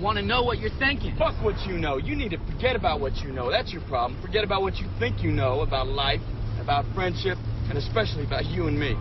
want to know what you're thinking. Fuck what you know. You need to forget about what you know. That's your problem. Forget about what you think you know about life, about friendship, and especially about you and me.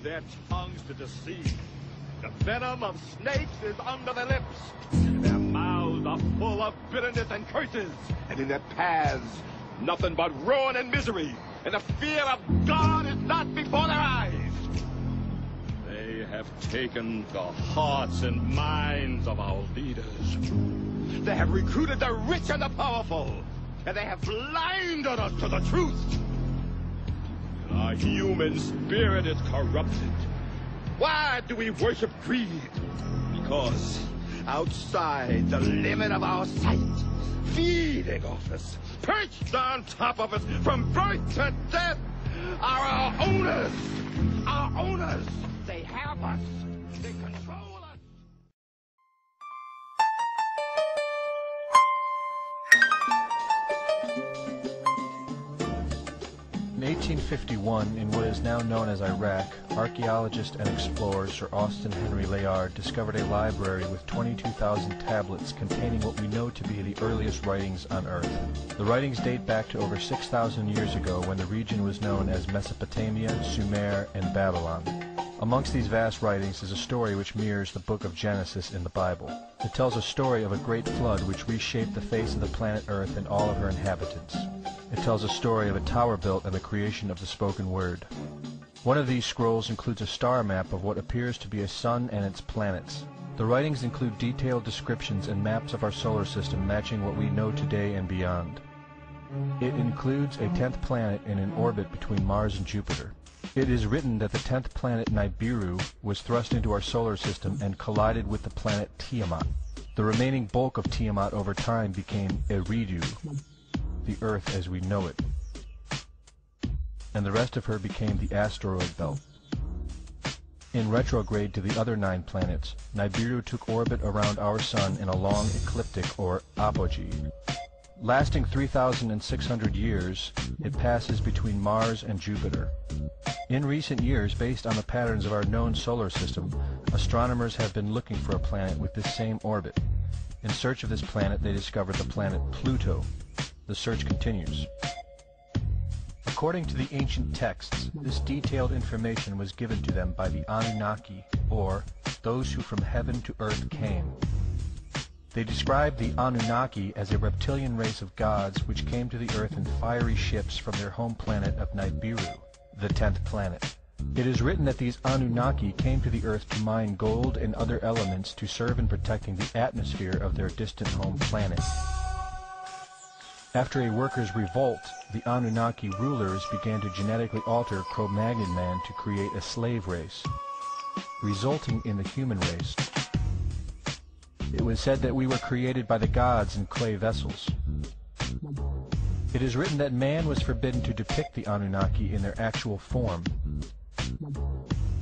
Their tongues to deceive. The venom of snakes is under their lips. Their mouths are full of bitterness and curses. And in their paths, nothing but ruin and misery. And the fear of God is not before their eyes. They have taken the hearts and minds of our leaders. They have recruited the rich and the powerful. And they have blinded us to the truth. Our human spirit is corrupted. Why do we worship greed? Because outside the limit of our sight, feeding off us, perched on top of us from birth to death, are our owners. Our owners. They have us. They control us. In 1851, in what is now known as Iraq, archaeologist and explorer Sir Austin Henry Layard discovered a library with 22,000 tablets containing what we know to be the earliest writings on Earth. The writings date back to over 6,000 years ago when the region was known as Mesopotamia, Sumer, and Babylon. Amongst these vast writings is a story which mirrors the book of Genesis in the Bible. It tells a story of a great flood which reshaped the face of the planet Earth and all of her inhabitants. It tells a story of a tower built and the creation of the spoken word. One of these scrolls includes a star map of what appears to be a sun and its planets. The writings include detailed descriptions and maps of our solar system matching what we know today and beyond. It includes a 10th planet in an orbit between Mars and Jupiter. It is written that the 10th planet Nibiru was thrust into our solar system and collided with the planet Tiamat. The remaining bulk of Tiamat over time became Eridu, the Earth as we know it, and the rest of her became the asteroid belt. In retrograde to the other 9 planets, Nibiru took orbit around our Sun in a long ecliptic or apogee. Lasting 3,600 years, it passes between Mars and Jupiter. In recent years, based on the patterns of our known solar system, astronomers have been looking for a planet with this same orbit. In search of this planet, they discovered the planet Pluto. The search continues. According to the ancient texts, this detailed information was given to them by the Anunnaki, or those who from heaven to earth came. They described the Anunnaki as a reptilian race of gods which came to the earth in fiery ships from their home planet of Nibiru, the 10th planet. It is written that these Anunnaki came to the earth to mine gold and other elements to serve in protecting the atmosphere of their distant home planet. After a workers' revolt, the Anunnaki rulers began to genetically alter Cro-Magnon man to create a slave race, resulting in the human race. It was said that we were created by the gods in clay vessels. It is written that man was forbidden to depict the Anunnaki in their actual form.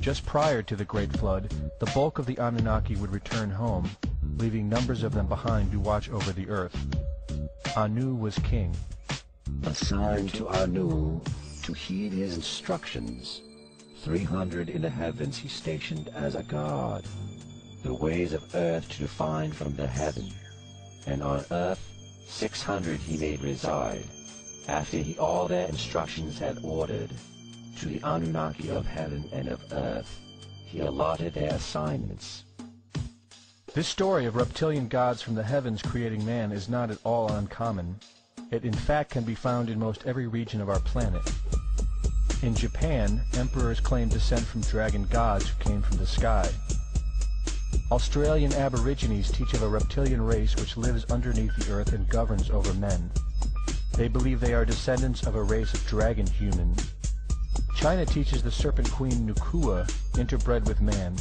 Just prior to the Great Flood, the bulk of the Anunnaki would return home, leaving numbers of them behind to watch over the earth. Anu was king. Assigned to Anu to heed his instructions. 300 in the heavens he stationed as a god. The ways of earth to define from the heaven. And on earth 600 he made reside, after he all their instructions had ordered, to the Anunnaki of heaven and of earth, he allotted their assignments. This story of reptilian gods from the heavens creating man is not at all uncommon. It in fact can be found in most every region of our planet. In Japan, emperors claim descent from dragon gods who came from the sky. Australian Aborigines teach of a reptilian race which lives underneath the earth and governs over men. They believe they are descendants of a race of dragon human. China teaches the serpent queen Nukua interbred with man.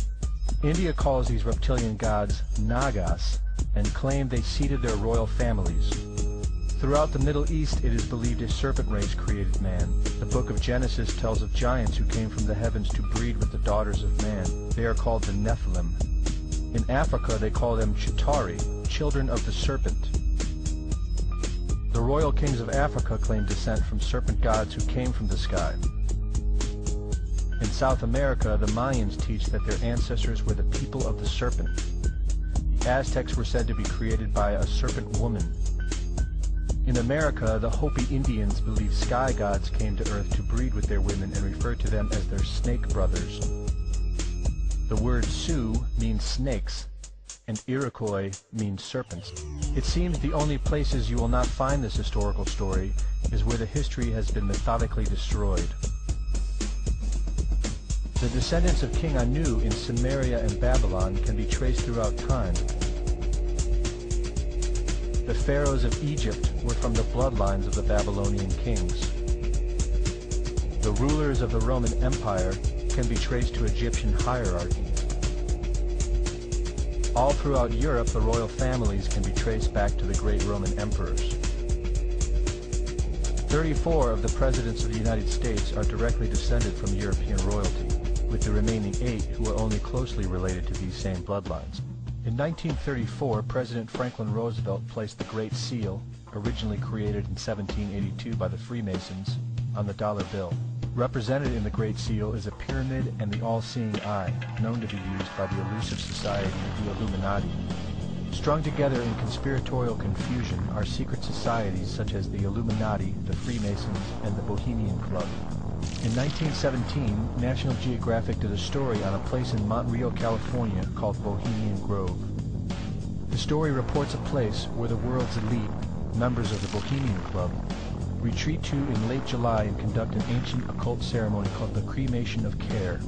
India calls these reptilian gods Nagas and claim they seeded their royal families. Throughout the Middle East it is believed a serpent race created man. The book of Genesis tells of giants who came from the heavens to breed with the daughters of man. They are called the Nephilim. In Africa they call them Chitauri, children of the serpent. The royal kings of Africa claim descent from serpent gods who came from the sky. In South America, the Mayans teach that their ancestors were the people of the serpent. The Aztecs were said to be created by a serpent woman. In America, the Hopi Indians believe sky gods came to earth to breed with their women and refer to them as their snake brothers. The word Sioux means snakes, and Iroquois means serpents. It seems the only places you will not find this historical story is where the history has been methodically destroyed. The descendants of King Anu in Sumeria and Babylon can be traced throughout time. The pharaohs of Egypt were from the bloodlines of the Babylonian kings. The rulers of the Roman Empire can be traced to Egyptian hierarchy. All throughout Europe, the royal families can be traced back to the great Roman emperors. 34 of the presidents of the United States are directly descended from European royalty, with the remaining 8 who are only closely related to these same bloodlines. In 1934, President Franklin Roosevelt placed the Great Seal, originally created in 1782 by the Freemasons, on the dollar bill. Represented in the Great Seal is a pyramid and the all-seeing eye, known to be used by the elusive society, the Illuminati. Strung together in conspiratorial confusion are secret societies such as the Illuminati, the Freemasons, and the Bohemian Club. In 1917, National Geographic did a story on a place in Montreal, California called Bohemian Grove. The story reports a place where the world's elite, members of the Bohemian Club, retreat to in late July and conduct an ancient occult ceremony called the Cremation of Care.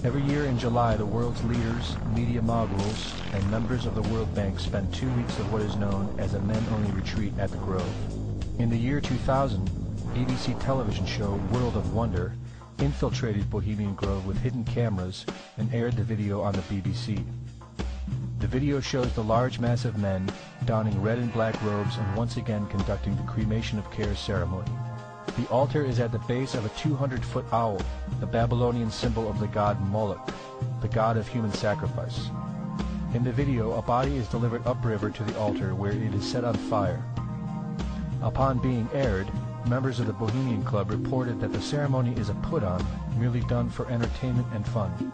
Every year in July, the world's leaders, media moguls, and members of the World Bank spend 2 weeks of what is known as a men-only retreat at the Grove. In the year 2000, ABC television show World of Wonder infiltrated Bohemian Grove with hidden cameras and aired the video on the BBC. The video shows the large mass of men donning red and black robes and once again conducting the Cremation of Care ceremony. The altar is at the base of a 200-foot owl, the Babylonian symbol of the god Moloch, the god of human sacrifice. In the video, a body is delivered upriver to the altar where it is set on fire. Upon being aired, members of the Bohemian Club reported that the ceremony is a put-on, merely done for entertainment and fun.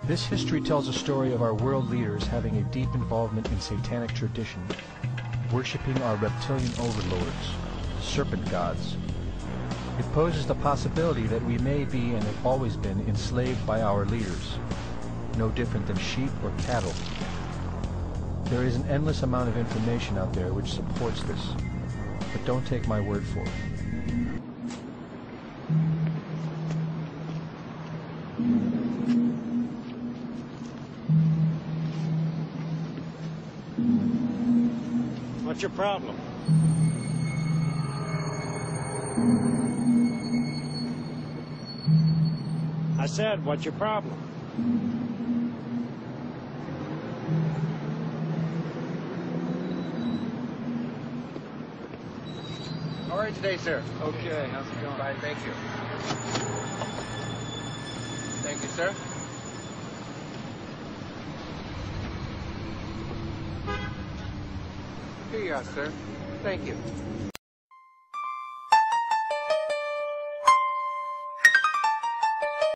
This history tells a story of our world leaders having a deep involvement in satanic tradition, worshipping our reptilian overlords, the serpent gods. It poses the possibility that we may be and have always been enslaved by our leaders, no different than sheep or cattle. There is an endless amount of information out there which supports this, but don't take my word for it. What's your problem? I said, what's your problem? How are you today, sir? Okay, how's it going? Fine, thank you. Thank you, sir. Here you are, sir. Thank you.